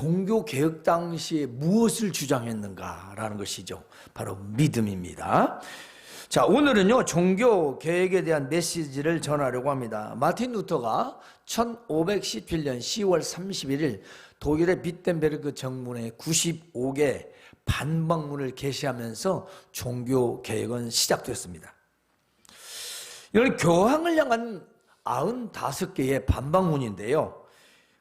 종교개혁 당시에 무엇을 주장했는가라는 것이죠. 바로 믿음입니다. 자, 오늘은요, 종교개혁에 대한 메시지를 전하려고 합니다. 마틴 루터가 1517년 10월 31일 독일의 비텐베르크 정문에 95개 반박문을 게시하면서 종교개혁은 시작됐습니다. 이런 교황을 향한 95개의 반박문인데요.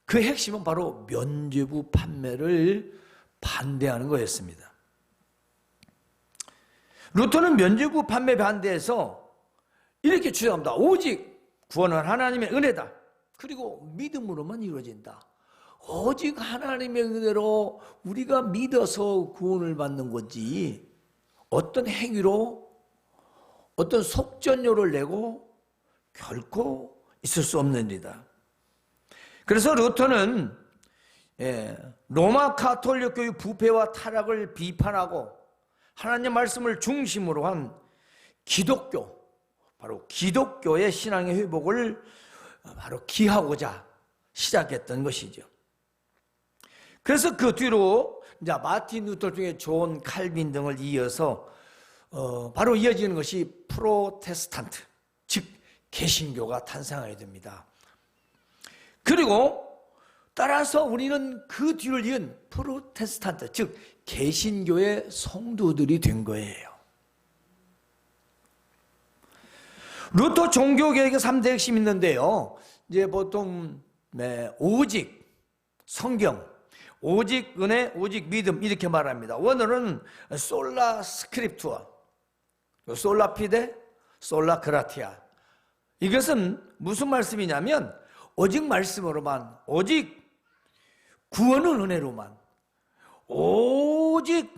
그 핵심은 바로 면죄부 판매를 반대하는 거였습니다. 루터는 면죄부 판매 반대에서 이렇게 주장합니다. 오직 구원은 하나님의 은혜다. 그리고 믿음으로만 이루어진다. 오직 하나님의 은혜로 우리가 믿어서 구원을 받는 거지, 어떤 행위로 어떤 속전료를 내고 결코 있을 수 없는 일이다. 그래서 루터는 로마 가톨릭 교회 부패와 타락을 비판하고 하나님의 말씀을 중심으로 한 기독교, 바로 기독교의 신앙의 회복을 바로 기하고자 시작했던 것이죠. 그래서 그 뒤로 이제 마틴 루터 중에 존 칼빈 등을 이어서 바로 이어지는 것이 프로테스탄트, 즉 개신교가 탄생하게 됩니다. 그리고 따라서 우리는 그 뒤를 이은 프로테스탄트, 즉 개신교의 성도들이 된 거예요. 루터 종교개혁의 3대 핵심이 있는데요. 이제 보통 오직 성경, 오직 은혜, 오직 믿음 이렇게 말합니다. 원어는 솔라 스크립투아, 솔라 피데, 솔라 그라티아. 이것은 무슨 말씀이냐면 오직 말씀으로만, 오직 구원은 은혜로만, 오직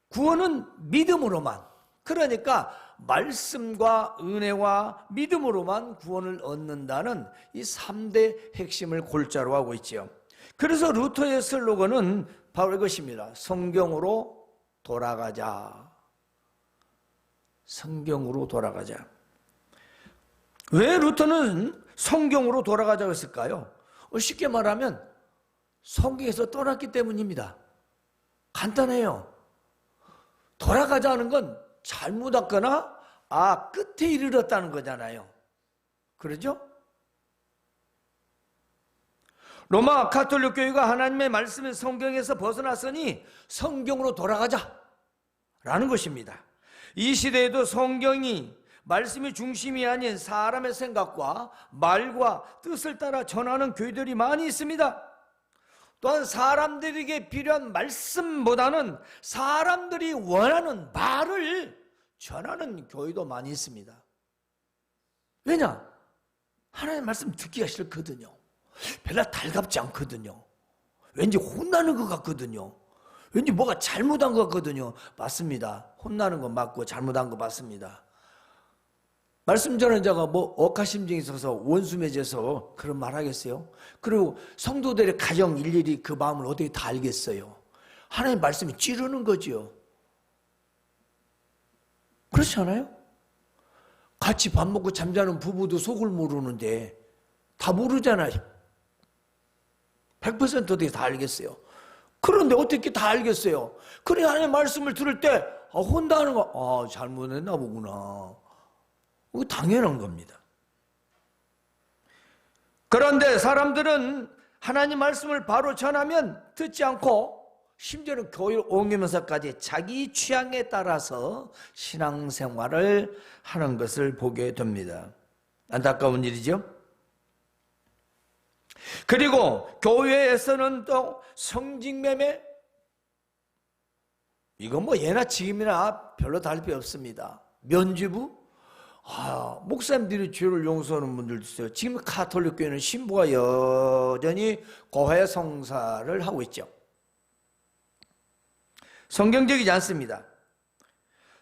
구원은 믿음으로만. 그러니까 말씀과 은혜와 믿음으로만 구원을 얻는다는 이 3대 핵심을 골자로 하고 있죠. 그래서 루터의 슬로건은 바로 이것입니다. 성경으로 돌아가자. 성경으로 돌아가자. 왜 루터는 성경으로 돌아가자고 했을까요? 쉽게 말하면 성경에서 떠났기 때문입니다. 간단해요. 돌아가자는 건 잘못했거나 끝에 이르렀다는 거잖아요. 그러죠? 로마 가톨릭 교회가 하나님의 말씀의 성경에서 벗어났으니 성경으로 돌아가자 라는 것입니다. 이 시대에도 성경이 말씀이 중심이 아닌 사람의 생각과 말과 뜻을 따라 전하는 교회들이 많이 있습니다. 또한 사람들에게 필요한 말씀보다는 사람들이 원하는 말을 전하는 교회도 많이 있습니다. 왜냐? 하나님의 말씀 듣기가 싫거든요. 별로 달갑지 않거든요. 왠지 혼나는 것 같거든요. 왠지 뭐가 잘못한 것 같거든요. 맞습니다. 혼나는 거 맞고 잘못한 거 맞습니다. 말씀 전하는 자가 억하심증이 있어서 원수 맺어서 그런 말 하겠어요? 그리고 성도들의 가정 일일이 그 마음을 어떻게 다 알겠어요? 하나님의 말씀이 찌르는 거죠. 그렇지 않아요? 같이 밥 먹고 잠자는 부부도 속을 모르는데 다 모르잖아요. 100% 어떻게 다 알겠어요? 그런데 어떻게 다 알겠어요? 그래 하나님의 말씀을 들을 때 혼나는 거, 잘못했나 보구나. 이거 당연한 겁니다. 그런데 사람들은 하나님 말씀을 바로 전하면 듣지 않고 심지어는 교회를 옮기면서까지 자기 취향에 따라서 신앙생활을 하는 것을 보게 됩니다. 안타까운 일이죠. 그리고 교회에서는 또 성직매매, 이건 예나 지금이나 별로 다를 게 없습니다. 면죄부, 목사님들이 죄를 용서하는 분들도 있어요. 지금 가톨릭 교회는 신부가 여전히 고해 성사를 하고 있죠. 성경적이지 않습니다.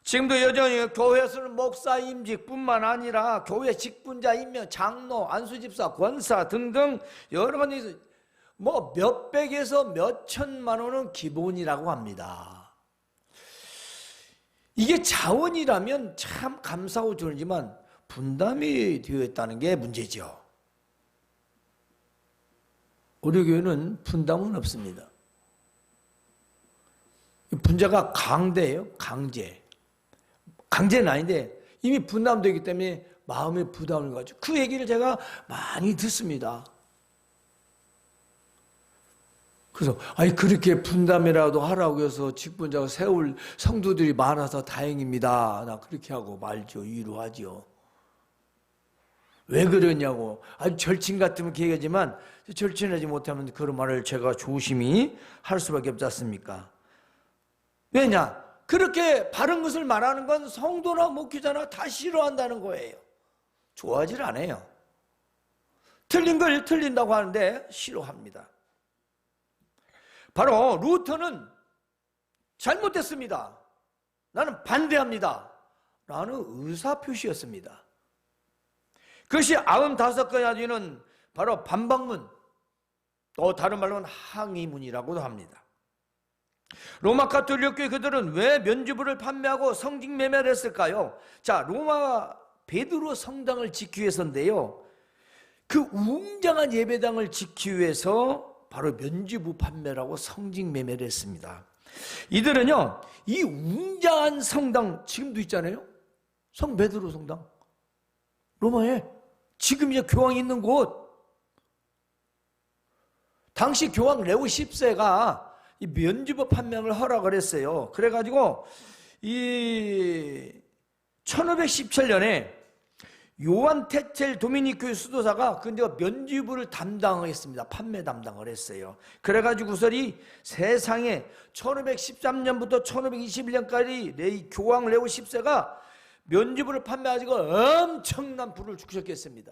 지금도 여전히 교회에서는 목사 임직뿐만 아니라 교회 직분자 임명, 장로, 안수집사, 권사 등등 여러 가지 몇백에서 몇천만 원은 기본이라고 합니다. 이게 자원이라면 참 감사하고 좋지만 분담이 되어 있다는 게 문제죠. 우리 교회는 분담은 없습니다. 분자가 강대예요. 강제. 강제는 아닌데 이미 분담되기 때문에 마음의 부담을 가지고 그 얘기를 제가 많이 듣습니다. 그래서 그렇게 분담이라도 하라고 해서 직분자가 세울 성도들이 많아서 다행입니다. 나 그렇게 하고 말죠. 위로하죠. 왜 그러냐고. 아주 절친 같으면 얘기하지만 절친하지 못하면 그런 말을 제가 조심히 할 수밖에 없지 않습니까? 왜냐? 그렇게 바른 것을 말하는 건 성도나 목회자나 다 싫어한다는 거예요. 좋아하질 않아요. 틀린 걸 틀린다고 하는데 싫어합니다. 바로 루터는 잘못됐습니다. 나는 반대합니다. 라는 의사표시였습니다. 그것이 95건이나 되는 바로 반박문, 또 다른 말로는 항의문이라고도 합니다. 로마 가톨릭 교회 그들은 왜 면죄부를 판매하고 성직 매매를 했을까요? 자, 로마 베드로 성당을 지키기 위해서인데요, 그 웅장한 예배당을 지키기 위해서 바로 면죄부 판매라고 성직 매매를 했습니다. 이들은요, 이 웅장한 성당 지금도 있잖아요. 성 베드로 성당, 로마에 지금 이제 교황이 있는 곳, 당시 교황 레오 10세가 이 면죄부 판매를 허락을 했어요. 그래가지고 이 1517년에 요한 테첼 도미니크 수도사가 근데 면죄부를 담당했습니다. 판매 담당을 했어요. 그래가지고서리 세상에 1513년부터 1521년까지 교황 레오 10세가 면죄부를 판매하시고 엄청난 부를 축적했습니다.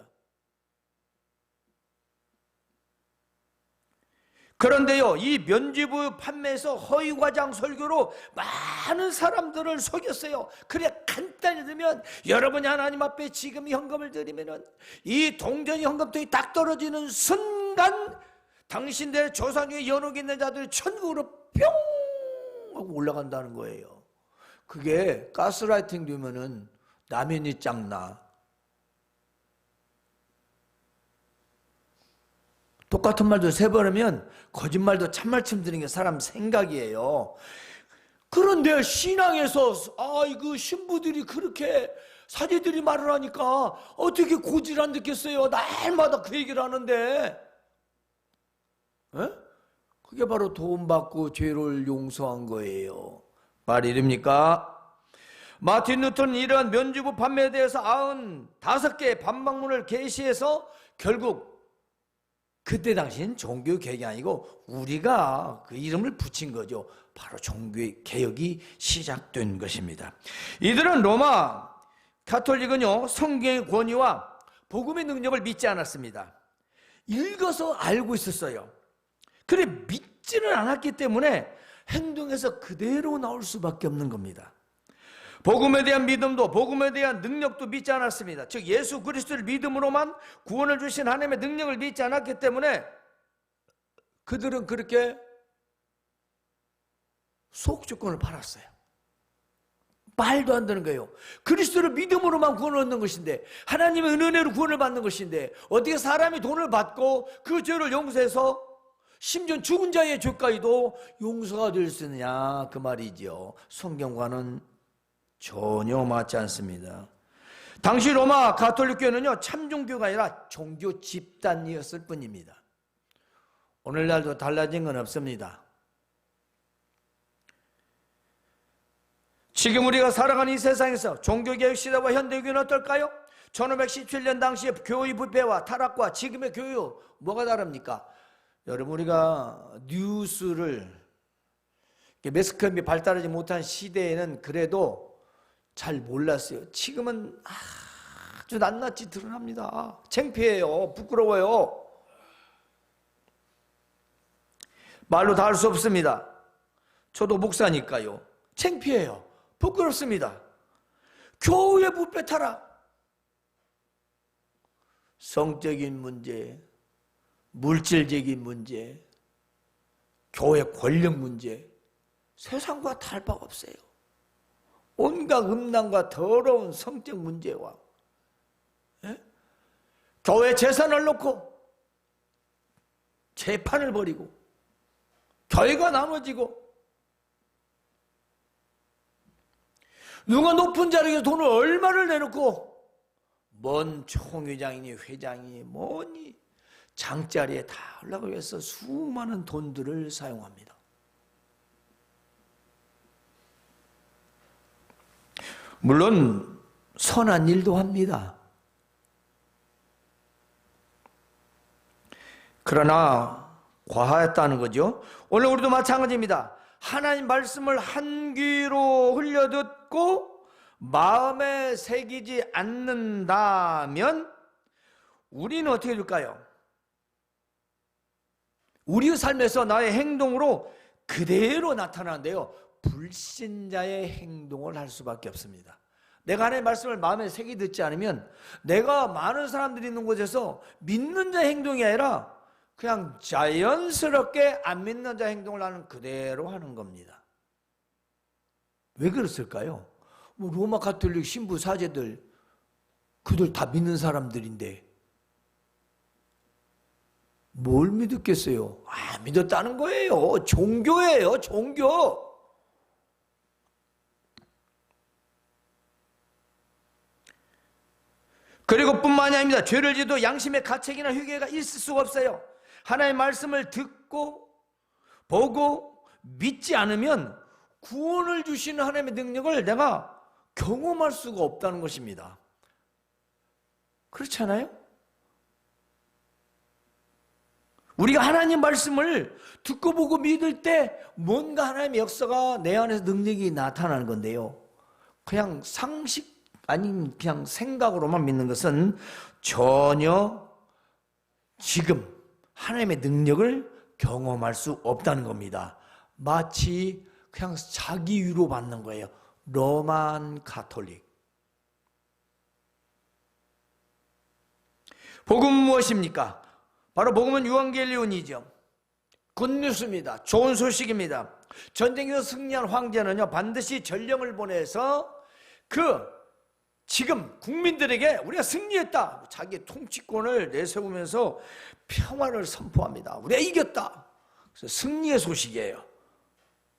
그런데요, 이 면죄부 판매에서 허위과장 설교로 많은 사람들을 속였어요. 그래 간단히 들면 여러분이 하나님 앞에 지금 현금을 드리면은 이 동전이 현금통이 딱 떨어지는 순간 당신들의 조상 중에 연옥이 있는 자들이 천국으로 뿅 하고 올라간다는 거예요. 그게 가스라이팅 되면은 라면이 짱나. 똑같은 말도 세 번 하면 거짓말도 참말씀 드리는 게 사람 생각이에요. 그런데 신앙에서 그 신부들이 그렇게 사제들이 말을 하니까 어떻게 고질 안 듣겠어요? 날마다 그 얘기를 하는데, 그게 바로 돈 받고 죄를 용서한 거예요. 말이 이릅니까? 마틴 루터는 이러한 면죄부 판매에 대해서 95개의 반박문을 게시해서 결국 그때 당시엔 종교개혁이 아니고 우리가 그 이름을 붙인 거죠. 바로 종교개혁이 시작된 것입니다. 이들은 로마 가톨릭은요, 성경의 권위와 복음의 능력을 믿지 않았습니다. 읽어서 알고 있었어요. 그래 믿지는 않았기 때문에 행동에서 그대로 나올 수밖에 없는 겁니다. 복음에 대한 믿음도 복음에 대한 능력도 믿지 않았습니다. 즉 예수 그리스도를 믿음으로만 구원을 주신 하나님의 능력을 믿지 않았기 때문에 그들은 그렇게 속주권을 팔았어요. 말도 안 되는 거예요. 그리스도를 믿음으로만 구원을 얻는 것인데, 하나님의 은혜로 구원을 받는 것인데 어떻게 사람이 돈을 받고 그 죄를 용서해서 심지어 죽은 자의 죄까지도 용서가 될 수 있느냐, 그 말이죠. 성경과는 전혀 맞지 않습니다. 당시 로마 가톨릭 교회는요, 참종교가 아니라 종교 집단이었을 뿐입니다. 오늘날도 달라진 건 없습니다. 지금 우리가 살아가는 이 세상에서 종교개혁 시대와 현대교회는 어떨까요? 1517년 당시의 교회 부패와 타락과 지금의 교회 뭐가 다릅니까? 여러분, 우리가 뉴스를 매스컴이 발달하지 못한 시대에는 그래도 잘 몰랐어요. 지금은 아주 낱낱이 드러납니다. 창피해요. 부끄러워요. 말로 다 할 수 없습니다. 저도 목사니까요. 창피해요. 부끄럽습니다. 교회 부패 타락, 성적인 문제, 물질적인 문제, 교회 권력 문제, 세상과 다를 바가 없어요. 온갖 음란과 더러운 성적 문제와 교회 재산을 놓고 재판을 벌이고 교회가 나눠지고 누가 높은 자리에 돈을 얼마를 내놓고 뭔 총회장이니 회장이니 뭐니 장자리에 다 올라가기 위해서 수많은 돈들을 사용합니다. 물론 선한 일도 합니다. 그러나 과하였다는 거죠. 오늘 우리도 마찬가지입니다. 하나님 말씀을 한 귀로 흘려듣고 마음에 새기지 않는다면 우리는 어떻게 될까요? 우리의 삶에서 나의 행동으로 그대로 나타나는데요, 불신자의 행동을 할 수밖에 없습니다. 내가 하나님의 말씀을 마음에 새기 듣지 않으면 내가 많은 사람들이 있는 곳에서 믿는 자의 행동이 아니라 그냥 자연스럽게 안 믿는 자 행동을 하는 그대로 하는 겁니다. 왜 그랬을까요? 뭐 로마 가톨릭 신부 사제들 그들 다 믿는 사람들인데 뭘 믿었겠어요? 믿었다는 거예요. 종교예요, 종교. 그리고 뿐만이 아닙니다. 죄를 지도 양심의 가책이나 회개가 있을 수가 없어요. 하나님의 말씀을 듣고 보고 믿지 않으면 구원을 주시는 하나님의 능력을 내가 경험할 수가 없다는 것입니다. 그렇잖아요? 우리가 하나님 말씀을 듣고 보고 믿을 때 뭔가 하나님의 역사가 내 안에서 능력이 나타나는 건데요, 그냥 상식 아닌 그냥 생각으로만 믿는 것은 전혀 지금 하나님의 능력을 경험할 수 없다는 겁니다. 마치 그냥 자기 위로 받는 거예요. 로만 가톨릭. 복음은 무엇입니까? 바로 복음은 유앙겔리온이죠. 굿뉴스입니다. 좋은 소식입니다. 전쟁에서 승리한 황제는요, 반드시 전령을 보내서 지금 국민들에게 우리가 승리했다, 자기의 통치권을 내세우면서 평화를 선포합니다. 우리가 이겼다. 그래서 승리의 소식이에요.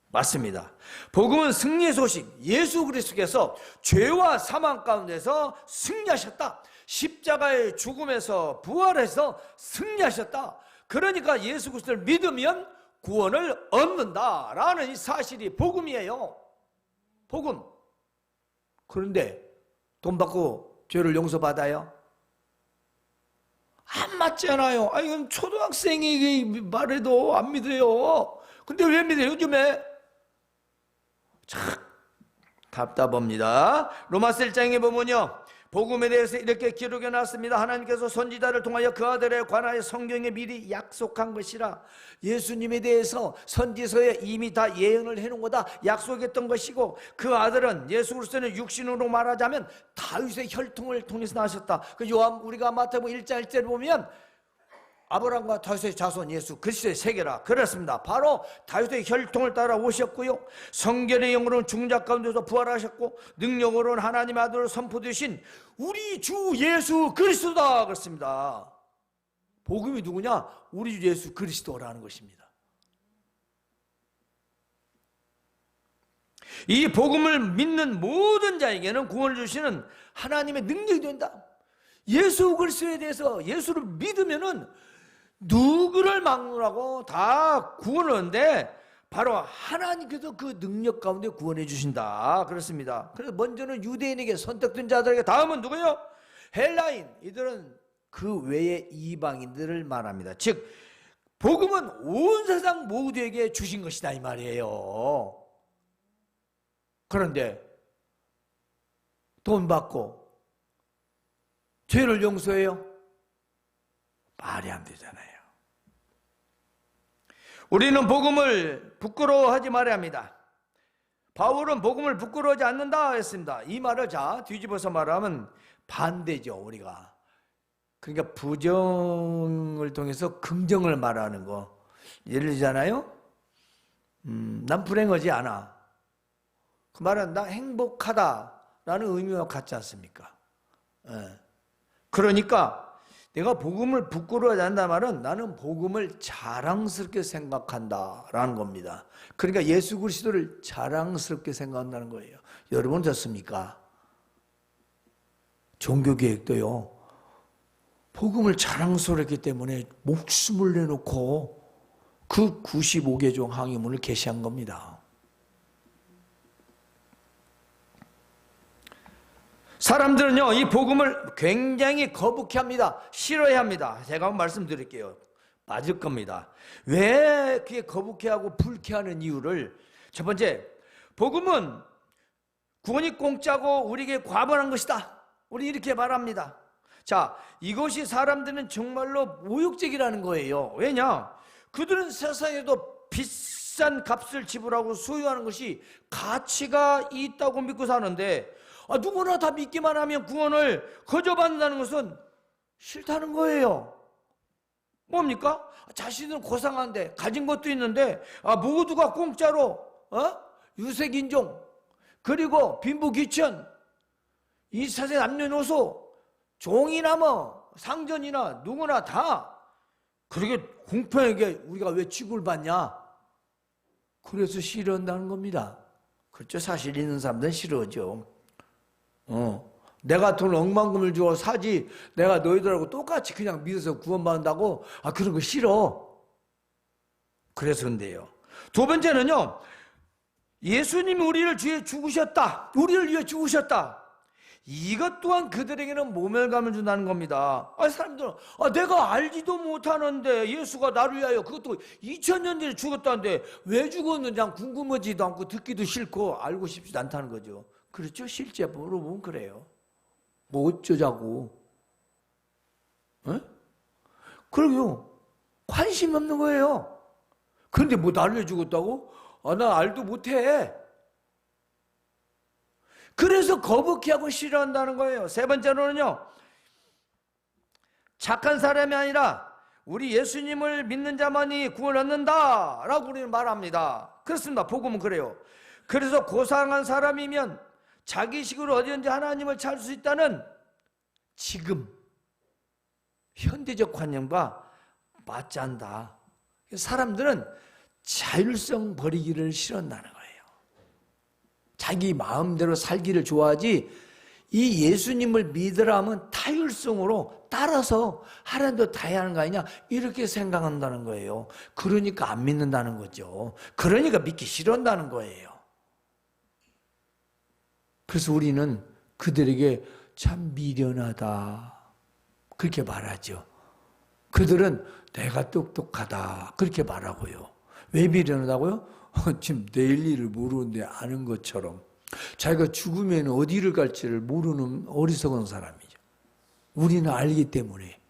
맞습니다. 복음은 승리의 소식. 예수 그리스도께서 죄와 사망 가운데서 승리하셨다. 십자가의 죽음에서 부활해서 승리하셨다. 그러니까 예수 그리스도를 믿으면 구원을 얻는다라는 이 사실이 복음이에요. 복음. 그런데 돈 받고 죄를 용서받아요? 안 맞잖아요. 이건 초등학생이 말해도 안 믿어요. 근데 왜 믿어요? 요즘에 참 답답합니다. 로마서 1장에 보면요, 복음에 대해서 이렇게 기록해 놨습니다. 하나님께서 선지자를 통하여 그 아들에 관하여 성경에 미리 약속한 것이라. 예수님에 대해서 선지서에 이미 다 예언을 해놓은 거다, 약속했던 것이고, 그 아들은 예수 그리스도는 육신으로 말하자면 다윗의 혈통을 통해서 나셨다. 우리가 마태복음 1장 1절에 보면 아브라함과 다윗의 자손 예수 그리스도의 세계라 그랬습니다. 바로 다윗의 혈통을 따라 오셨고요, 성결의 영으로는 중작 가운데서 부활하셨고, 능력으로는 하나님의 아들을 선포되신 우리 주 예수 그리스도다 그랬습니다. 복음이 누구냐? 우리 주 예수 그리스도라는 것입니다. 이 복음을 믿는 모든 자에게는 구원을 주시는 하나님의 능력이 된다. 예수 그리스도에 대해서 예수를 믿으면은 누구를 막론하고 다 구원을 얻는데 바로 하나님께서 그 능력 가운데 구원해 주신다 그렇습니다. 그래서 먼저는 유대인에게 선택된 자들에게, 다음은 누구요? 헬라인. 이들은 그 외의 이방인들을 말합니다. 즉 복음은 온 세상 모두에게 주신 것이다 이 말이에요. 그런데 돈 받고 죄를 용서해요? 말이 안 되잖아요. 우리는 복음을 부끄러워하지 말아야 합니다. 바울은 복음을 부끄러워하지 않는다 했습니다. 이 말을 뒤집어서 말하면 반대죠. 우리가 그러니까 부정을 통해서 긍정을 말하는 거. 예를 들잖아요, 난 불행하지 않아. 그 말은 나 행복하다라는 의미와 같지 않습니까? 그러니까 내가 복음을 부끄러워하지 않는다는 말은 나는 복음을 자랑스럽게 생각한다라는 겁니다. 그러니까 예수 그리스도를 자랑스럽게 생각한다는 거예요. 여러분 듣습니까? 종교개혁도요, 복음을 자랑스럽기 때문에 목숨을 내놓고 그 95개종 항해문을 게시한 겁니다. 사람들은요, 이 복음을 굉장히 거북해합니다. 싫어해합니다. 제가 한번 말씀드릴게요. 맞을 겁니다. 왜 그게 거북해하고 불쾌하는 이유를, 첫 번째, 복음은 구원이 공짜고 우리에게 과분한 것이다. 우리 이렇게 말합니다. 자, 이것이 사람들은 정말로 모욕적이라는 거예요. 왜냐? 그들은 세상에도 비싼 값을 지불하고 소유하는 것이 가치가 있다고 믿고 사는데, 누구나 다 믿기만 하면 구원을 거저받는다는 것은 싫다는 거예요. 뭡니까? 자신은 고상한데, 가진 것도 있는데, 모두가 공짜로 유색인종, 그리고 빈부귀천, 이 세상 남녀노소, 종이나 뭐 상전이나 누구나 다 그렇게 공평하게 우리가 왜 취급을 받냐? 그래서 싫어한다는 겁니다. 그렇죠. 사실 있는 사람들은 싫어하죠. 내가 돈 억만금을 주어 사지, 내가 너희들하고 똑같이 그냥 믿어서 구원받는다고? 그런 거 싫어. 그래서 근데요, 두 번째는요, 예수님이 우리를 위해 죽으셨다. 우리를 위해 죽으셨다. 이것 또한 그들에게는 모멸감을 준다는 겁니다. 사람들은 내가 알지도 못하는데 예수가 나를 위하여, 그것도 2000년 전에 죽었다는데 왜 죽었는지 궁금하지도 않고 듣기도 싫고 알고 싶지도 않다는 거죠. 그렇죠? 실제 물어보면 그래요. 뭐 어쩌자고. 그러게요. 관심 없는 거예요. 그런데 뭐 나를 위해 죽었다고? 나 알도 못해. 그래서 거북해하고 싫어한다는 거예요. 세 번째로는요, 착한 사람이 아니라 우리 예수님을 믿는 자만이 구원을 얻는다 라고 우리는 말합니다. 그렇습니다. 복음은 그래요. 그래서 고상한 사람이면 자기식으로 어디든지 하나님을 찾을 수 있다는 지금 현대적 관념과 맞지 않다. 사람들은 자율성 버리기를 싫어한다는 거예요. 자기 마음대로 살기를 좋아하지, 이 예수님을 믿으라 하면 타율성으로 따라서 하나님도 다 해야 하는 거 아니냐, 이렇게 생각한다는 거예요. 그러니까 안 믿는다는 거죠. 그러니까 믿기 싫어한다는 거예요. 그래서 우리는 그들에게 참 미련하다 그렇게 말하죠. 그들은 내가 똑똑하다 그렇게 말하고요. 왜 미련하다고요? 지금 내일 일을 모르는데 아는 것처럼, 자기가 죽으면 어디를 갈지를 모르는 어리석은 사람이죠. 우리는 알기 때문에.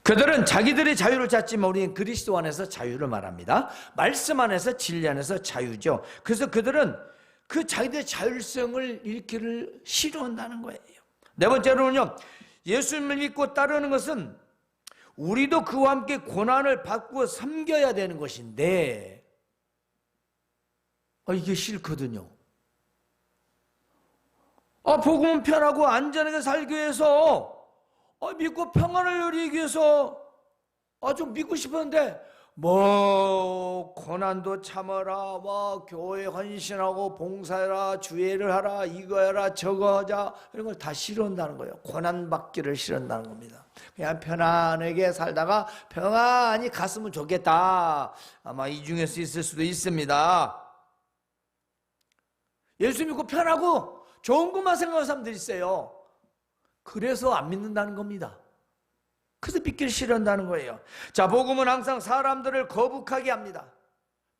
그들은 자기들의 자유를 찾지만 우리는 그리스도 안에서 자유를 말합니다. 말씀 안에서, 진리 안에서 자유죠. 그래서 그들은 그 자기들의 자율성을 잃기를 싫어한다는 거예요. 네 번째로는요, 예수님을 믿고 따르는 것은 우리도 그와 함께 고난을 받고 섬겨야 되는 것인데, 이게 싫거든요. 복음은 편하고 안전하게 살기 위해서, 믿고 평안을 누리기 위해서 좀 믿고 싶었는데, 고난도 참아라, 교회 헌신하고 봉사해라, 주애를 하라, 이거 해라, 저거 하자, 이런 걸 다 싫어한다는 거예요. 고난 받기를 싫어한다는 겁니다. 그냥 편안하게 살다가 평안히 갔으면 좋겠다. 아마 이 중에서 있을 수도 있습니다. 예수 믿고 편하고 좋은 것만 생각하는 사람들이 있어요. 그래서 안 믿는다는 겁니다. 그래서 믿기를 싫어한다는 거예요. 자, 복음은 항상 사람들을 거북하게 합니다.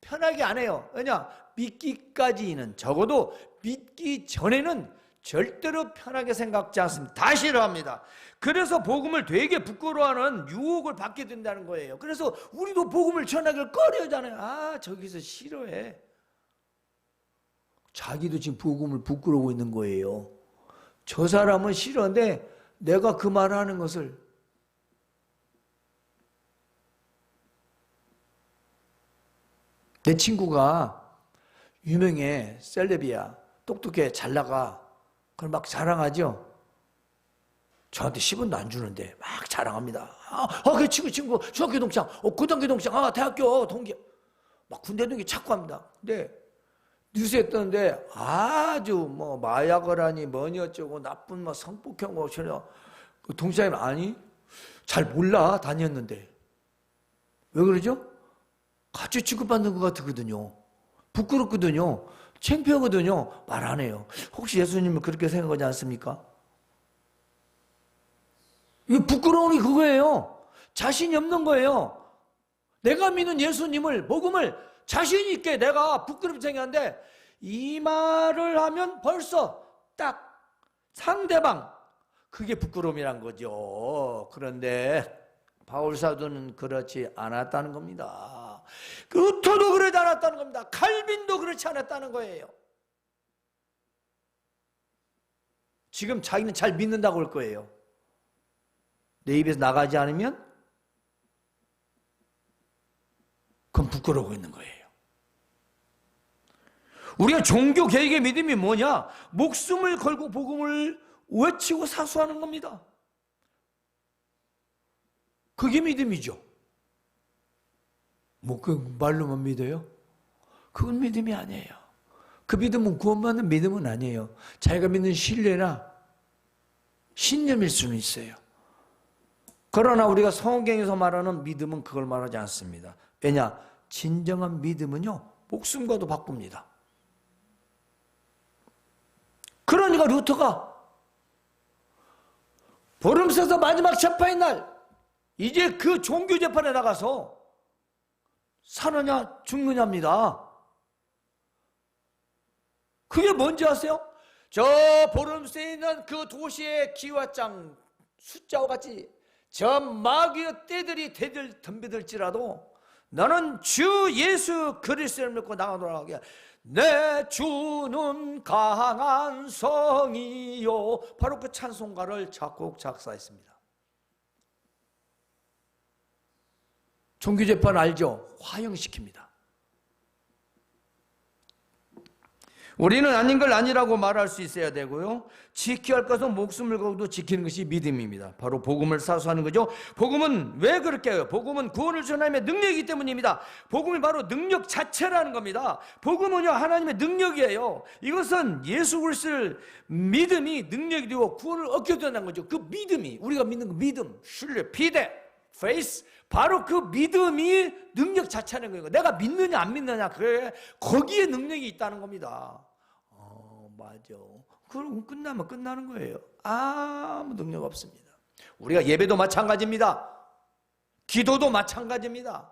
편하게 안 해요. 왜냐? 믿기까지는, 적어도 믿기 전에는 절대로 편하게 생각지 않습니다. 다 싫어합니다. 그래서 복음을 되게 부끄러워하는 유혹을 받게 된다는 거예요. 그래서 우리도 복음을 전하기를 꺼려하잖아요. 저기서 싫어해. 자기도 지금 복음을 부끄러워하고 있는 거예요. 저 사람은 싫어하는데 내가 그 말하는 것을, 내 친구가 유명해, 셀럽이야, 똑똑해, 잘 나가. 그걸 막 자랑하죠. 저한테 10원도 안 주는데 막 자랑합니다. 그 친구 중학교 동창, 고등학교 동창, 대학교 동기, 막 군대 동기 찾고 합니다. 근데 뉴스에 떴는데 아주 뭐 마약을 하니 뭐니 어쩌고 나쁜 뭐 성폭행 어쩌고 동생은 아니 잘 몰라 다녔는데 왜 그러죠? 같이 취급받는 것 같거든요. 부끄럽거든요. 창피하거든요. 말 안 해요. 혹시 예수님은 그렇게 생각하지 않습니까? 이거 부끄러움이 그거예요. 자신이 없는 거예요. 내가 믿는 예수님을 복음을 자신 있게 내가 부끄럽게 생각하는데 이 말을 하면 벌써 딱 상대방 그게 부끄러움이란 거죠. 그런데 바울 사도는 그렇지 않았다는 겁니다. 루터도 그러지 않았다는 겁니다. 칼빈도 그렇지 않았다는 거예요. 지금 자기는 잘 믿는다고 할 거예요. 내 입에서 나가지 않으면 그건 부끄러워 있는 거예요. 우리가 종교 개혁의 믿음이 뭐냐? 목숨을 걸고 복음을 외치고 사수하는 겁니다. 그게 믿음이죠. 뭐 그 말로만 믿어요? 그건 믿음이 아니에요. 그 믿음은 구원받는 믿음은 아니에요. 자기가 믿는 신뢰나 신념일 수는 있어요. 그러나 우리가 성경에서 말하는 믿음은 그걸 말하지 않습니다. 왜냐? 진정한 믿음은요, 목숨과도 바꿉니다. 그러니까 루터가 보름새서 마지막 재판의 날, 이제 그 종교 재판에 나가서 사느냐 죽느냐입니다. 그게 뭔지 아세요? 저 보름새에 있는 그 도시의 기와장 숫자와 같이 저 마귀의 떼들이 덤벼들지라도 너는 주 예수 그리스도를 믿고 나가노라 하게 내 주는 강한 성이요. 바로 그 찬송가를 작곡 작사했습니다. 종교재판 알죠? 화형시킵니다. 우리는 아닌 걸 아니라고 말할 수 있어야 되고요. 지켜야 할 것은 목숨을 걸고도 지키는 것이 믿음입니다. 바로 복음을 사수하는 거죠. 복음은 왜 그렇게 해요? 복음은 구원을 주는 하나님의 능력이기 때문입니다. 복음이 바로 능력 자체라는 겁니다. 복음은요, 하나님의 능력이에요. 이것은 예수 그리스도를 믿음이 능력이 되고 구원을 얻게 된다는 거죠. 그 믿음이, 우리가 믿는 그 믿음, 신뢰, 피대, 페이스, 바로 그 믿음이 능력 자체라는 거예요. 내가 믿느냐 안 믿느냐, 그래, 거기에 능력이 있다는 겁니다. 맞아. 그럼 끝나면 끝나는 거예요. 아무 능력 없습니다. 우리가 예배도 마찬가지입니다. 기도도 마찬가지입니다.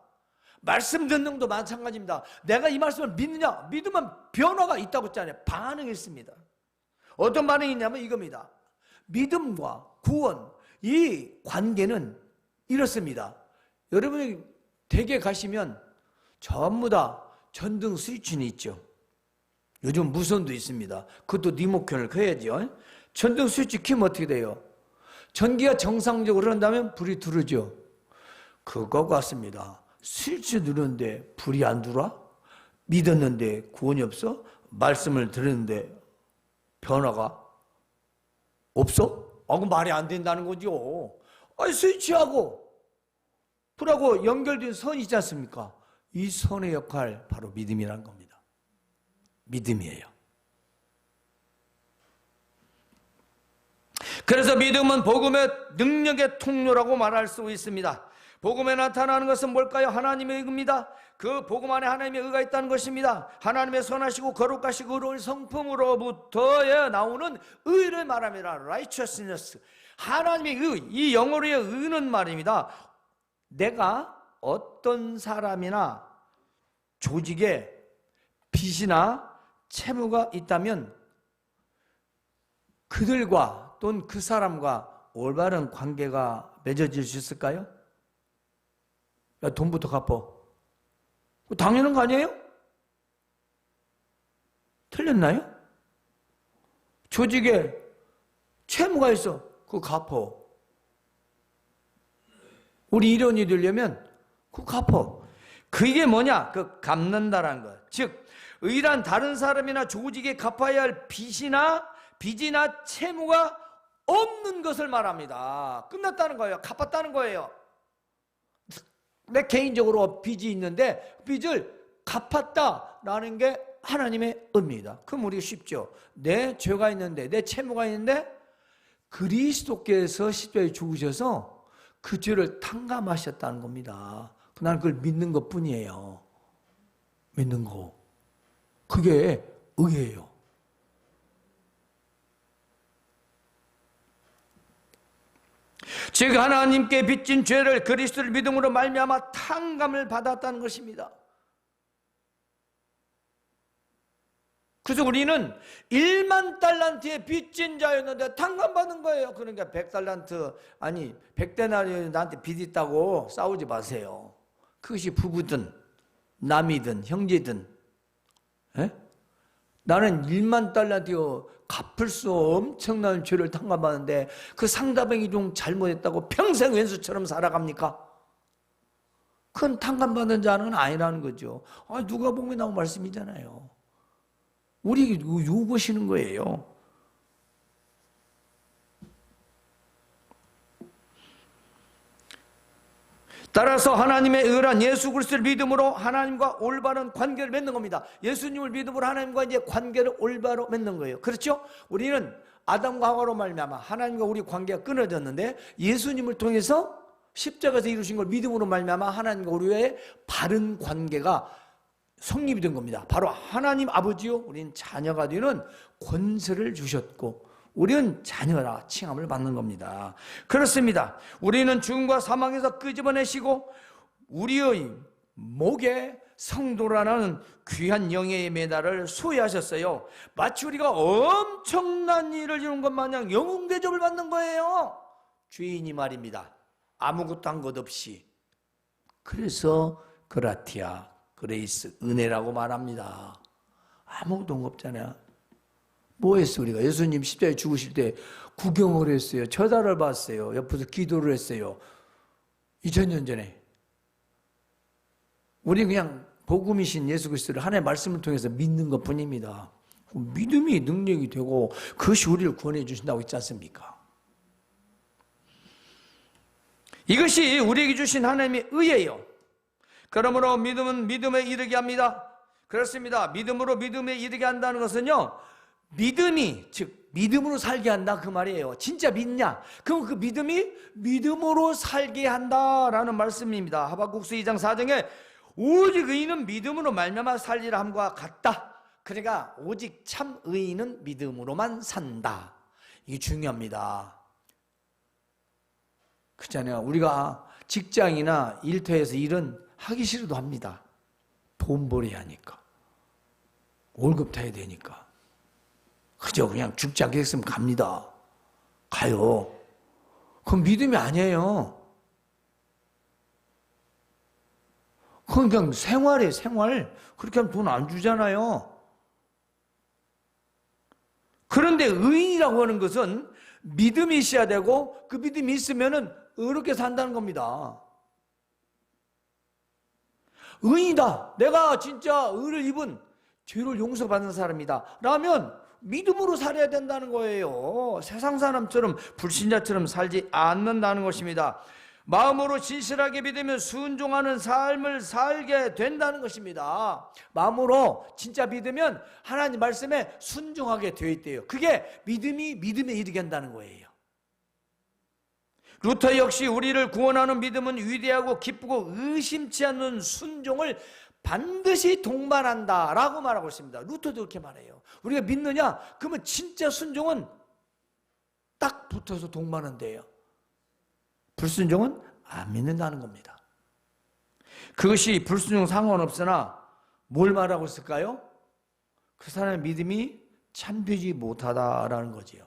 말씀 듣는 것도 마찬가지입니다. 내가 이 말씀을 믿느냐? 믿으면 변화가 있다고 했잖아요. 반응이 있습니다. 어떤 반응이 있냐면 이겁니다. 믿음과 구원, 이 관계는 이렇습니다. 여러분이 댁에 가시면 전부 다 전등 스위치는 있죠. 요즘 무선도 있습니다. 그것도 리모컨을 켜야죠. 전등 스위치 켜면 어떻게 돼요? 전기가 정상적으로 흐른다면 불이 들어오죠. 그거 같습니다. 스위치 누르는데 불이 안 들어와? 믿었는데 구원이 없어? 말씀을 들었는데 변화가 없어? 그럼 말이 안 된다는 거죠. 스위치하고 불하고 연결된 선이 있지 않습니까? 이 선의 역할, 바로 믿음이라는 겁니다. 믿음이에요. 그래서 믿음은 복음의 능력의 통로라고 말할 수 있습니다. 복음에 나타나는 것은 뭘까요? 하나님의 의입니다. 그 복음 안에 하나님의 의가 있다는 것입니다. 하나님의 선하시고 거룩하시고 의로운 성품으로부터 나오는 의를 말합니다. righteousness. 하나님의 의, 이 영어로의 의는 말입니다. 내가 어떤 사람이나 조직에 빚이나 채무가 있다면 그들과 또는 그 사람과 올바른 관계가 맺어질 수 있을까요? 야, 돈부터 갚어. 당연한 거 아니에요? 틀렸나요? 조직에 채무가 있어. 그거 갚어. 우리 일원이 되려면 그거 갚어. 그게 뭐냐? 그 갚는다라는 것. 즉, 의란 다른 사람이나 조직에 갚아야 할 빚이나 채무가 없는 것을 말합니다. 끝났다는 거예요. 갚았다는 거예요. 내 개인적으로 빚이 있는데 빚을 갚았다라는 게 하나님의 은혜이다. 그럼 우리가 쉽죠. 내 죄가 있는데, 내 채무가 있는데 그리스도께서 십자가에 죽으셔서 그 죄를 탕감하셨다는 겁니다. 나는 그걸 믿는 것 뿐이에요. 믿는 거. 그게 의예요. 즉 하나님께 빚진 죄를 그리스도를 믿음으로 말미암아 탕감을 받았다는 것입니다. 그래서 우리는 1만 달란트의 빚진 자였는데 탕감받은 거예요. 그러니까 100달란트 아니 100데나리온 나한테 빚 있다고 싸우지 마세요. 그것이 부부든 남이든 형제든. 에? 나는 1만 달란트요 갚을 수 엄청난 죄를 탕감받는데 그 상대방이 좀 잘못했다고 평생 왼수처럼 살아갑니까? 그건 탕감받는 자는 아니라는 거죠. 누가복음에 나온 말씀이잖아요. 우리에게 요구하시는 거예요. 따라서 하나님의 의란 예수 그리스도를 믿음으로 하나님과 올바른 관계를 맺는 겁니다. 예수님을 믿음으로 하나님과 이제 관계를 올바로 맺는 거예요. 그렇죠? 우리는 아담과 하와로 말미암아 하나님과 우리 관계가 끊어졌는데 예수님을 통해서 십자가에서 이루신 걸 믿음으로 말미암아 하나님과 우리의 바른 관계가 성립이 된 겁니다. 바로 하나님 아버지요 우리는 자녀가 되는 권세를 주셨고 우리는 자녀라 칭함을 받는 겁니다. 그렇습니다. 우리는 죽음과 사망에서 끄집어내시고 우리의 목에 성도라는 귀한 영예의 메달을 소유하셨어요. 마치 우리가 엄청난 일을 이룬 것 마냥 영웅 대접을 받는 거예요. 죄인이 말입니다. 아무것도 한 것 없이. 그래서 그라티아 그레이스 은혜라고 말합니다. 아무것도 한 거 없잖아요. 뭐 했어 우리가? 예수님 십자가에 죽으실 때 구경을 했어요. 처다를 봤어요. 옆에서 기도를 했어요. 2000년 전에. 우리 그냥 복음이신 예수 그리스도를 하나님의 말씀을 통해서 믿는 것뿐입니다. 믿음이 능력이 되고 그것이 우리를 구원해 주신다고 했지 않습니까? 이것이 우리에게 주신 하나님의 의예요. 그러므로 믿음은 믿음에 이르게 합니다. 그렇습니다. 믿음으로 믿음에 이르게 한다는 것은요, 믿음이 즉 믿음으로 살게 한다 그 말이에요. 진짜 믿냐? 그럼 그 믿음이 믿음으로 살게 한다라는 말씀입니다. 하박국서 2장 4절에 오직 의인은 믿음으로 말미암아 살리라 함과 같다. 그러니까 오직 참 의인은 믿음으로만 산다. 이게 중요합니다. 그렇잖아요. 우리가 직장이나 일터에서 일은 하기 싫어도 합니다. 돈 벌어야 하니까. 월급 타야 되니까. 그저 그냥 죽지 않겠으면 갑니다. 가요. 그건 믿음이 아니에요. 그건 그냥 생활이에요, 생활. 그렇게 하면 돈 안 주잖아요. 그런데 의인이라고 하는 것은 믿음이 있어야 되고 그 믿음이 있으면은 의롭게 산다는 겁니다. 의인이다. 내가 진짜 의를 입은 죄를 용서받는 사람이다. 라면 믿음으로 살아야 된다는 거예요. 세상 사람처럼 불신자처럼 살지 않는다는 것입니다. 마음으로 진실하게 믿으면 순종하는 삶을 살게 된다는 것입니다. 마음으로 진짜 믿으면 하나님 말씀에 순종하게 되어 있대요. 그게 믿음이 믿음에 이르게 한다는 거예요. 루터 역시 우리를 구원하는 믿음은 위대하고 기쁘고 의심치 않는 순종을 반드시 동반한다 라고 말하고 있습니다. 루터도 그렇게 말해요. 우리가 믿느냐? 그러면 진짜 순종은 딱 붙어서 동반한대요. 불순종은 안 믿는다는 겁니다. 그것이 불순종 상관없으나 뭘 말하고 있을까요? 그 사람의 믿음이 참되지 못하다라는 거지요.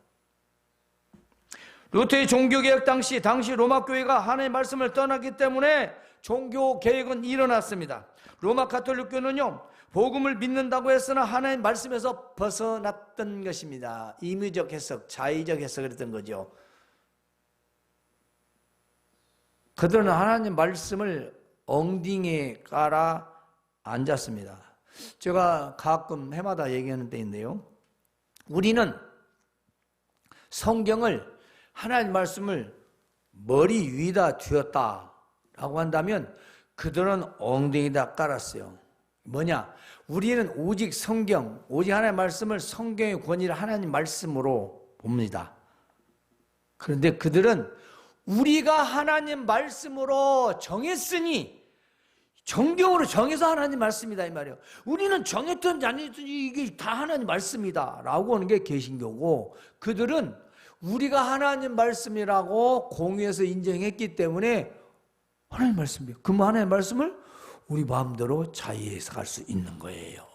루터의 종교개혁 당시 로마 교회가 하나님의 말씀을 떠났기 때문에 종교개혁은 일어났습니다. 로마 가톨릭교는요, 복음을 믿는다고 했으나 하나님의 말씀에서 벗어났던 것입니다. 임의적 해석, 자의적 해석을 했던 거죠. 그들은 하나님 말씀을 엉덩이에 깔아 앉았습니다. 제가 가끔 해마다 얘기하는 때인데요, 우리는 성경을 하나님 말씀을 머리 위에다 두었다 라고 한다면 그들은 엉덩이에다 깔았어요. 뭐냐? 우리는 오직 성경, 오직 하나님의 말씀을 성경의 권위를 하나님 말씀으로 봅니다. 그런데 그들은 우리가 하나님 말씀으로 정했으니, 정경으로 정해서 하나님 말씀이다 이 말이에요. 우리는 정했든지 아니든지 이게 다 하나님 말씀이다 라고 하는 게 개신교고, 그들은 우리가 하나님 말씀이라고 공의에서 인정했기 때문에 하나님 말씀이에요. 그 하나님 말씀을 우리 마음대로 자유해석할 수 있는 거예요.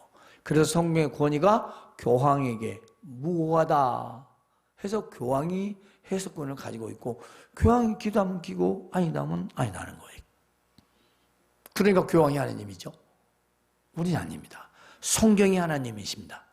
그래서 성경의 권위가 교황에게 무고하다 해서 교황이 해석권을 가지고 있고, 교황이 기도하면 기고 아니다 하면 아니다는 거예요. 그러니까 교황이 하나님이죠. 우리는 아닙니다. 성경이 하나님이십니다.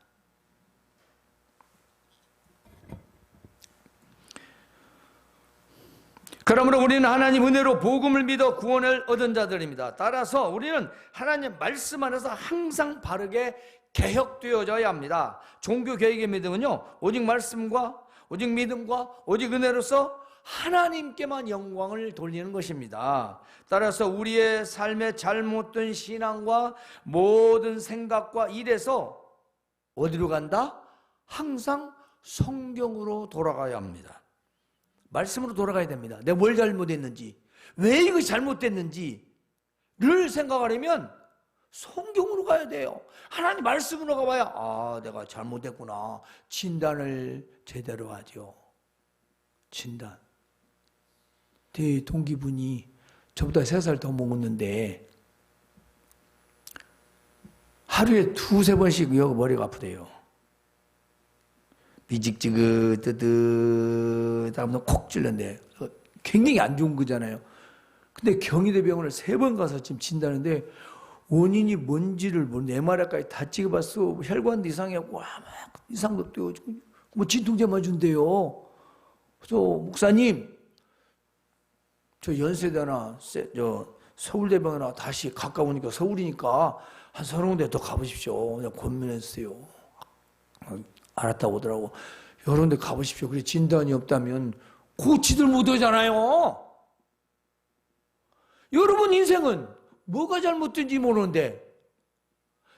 그러므로 우리는 하나님 은혜로 복음을 믿어 구원을 얻은 자들입니다. 따라서 우리는 하나님 말씀 안에서 항상 바르게 개혁되어져야 합니다. 종교 개혁의 믿음은요, 오직 말씀과 오직 믿음과 오직 은혜로서 하나님께만 영광을 돌리는 것입니다. 따라서 우리의 삶의 잘못된 신앙과 모든 생각과 일에서 어디로 간다? 항상 성경으로 돌아가야 합니다. 말씀으로 돌아가야 됩니다. 내가 뭘 잘못했는지, 왜 이것이 잘못됐는지를 생각하려면 성경으로 가야 돼요. 하나님 말씀으로 가봐야 아, 내가 잘못했구나. 진단을 제대로 하죠. 진단. 제 동기분이 저보다 3살 더 먹었는데 하루에 2-3번씩 머리가 아프대요. 미직지긋뜨듯하면 콕 찔렀는데 굉장히 안 좋은 거잖아요. 근데 경희대병원을 3번 가서 지금 진다는데 원인이 뭔지를 MRI까지 다 찍어봤어. 혈관도 이상해갖고 막 이상도 뛰어지고 뭐 진통제 맞은대요. 그래서 목사님, 저 연세대나 서울대병원이나 다시 가까우니까 서울이니까 한 30군데 더 가보십시오. 그냥 권면했어요. 알았다고 하더라고. 여러 데 가보십시오. 그래 진단이 없다면 고치들 못하잖아요. 여러분 인생은 뭐가 잘못된지 모르는데,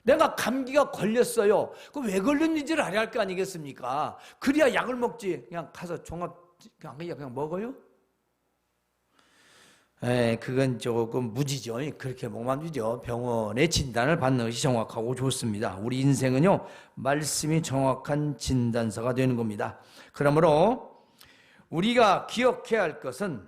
내가 감기가 걸렸어요. 그럼 왜 걸렸는지를 알아야 할 거 아니겠습니까? 그래야 약을 먹지. 그냥 가서 그냥 먹어요? 그건 조금 무지죠. 그렇게 먹으면 안 되죠. 병원의 진단을 받는 것이 정확하고 좋습니다. 우리 인생은요, 말씀이 정확한 진단서가 되는 겁니다. 그러므로 우리가 기억해야 할 것은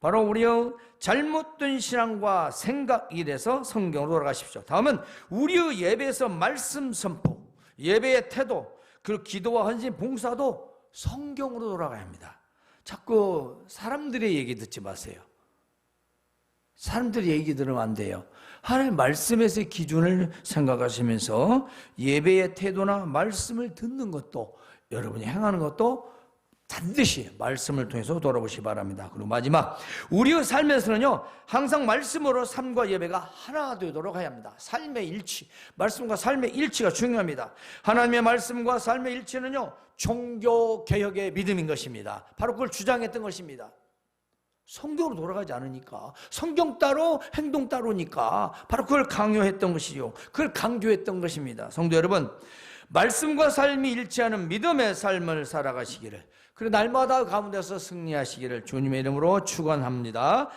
바로 우리의 잘못된 신앙과 생각일에서 성경으로 돌아가십시오. 다음은 우리의 예배에서 말씀 선포, 예배의 태도, 그리고 기도와 헌신, 봉사도 성경으로 돌아가야 합니다. 자꾸 사람들의 얘기 듣지 마세요. 사람들의 얘기 들으면 안 돼요. 하나님 말씀에서의 기준을 생각하시면서 예배의 태도나 말씀을 듣는 것도, 여러분이 행하는 것도 반드시 말씀을 통해서 돌아보시기 바랍니다. 그리고 마지막, 우리의 삶에서는요, 항상 말씀으로 삶과 예배가 하나 되도록 해야 합니다. 삶의 일치, 말씀과 삶의 일치가 중요합니다. 하나님의 말씀과 삶의 일치는요, 종교개혁의 믿음인 것입니다. 바로 그걸 주장했던 것입니다. 성경으로 돌아가지 않으니까, 성경 따로 행동 따로니까 바로 그걸 강요했던 것이요, 그걸 강조했던 것입니다. 성도 여러분, 말씀과 삶이 일치하는 믿음의 삶을 살아가시기를, 그리고 날마다 가운데서 승리하시기를 주님의 이름으로 축원합니다.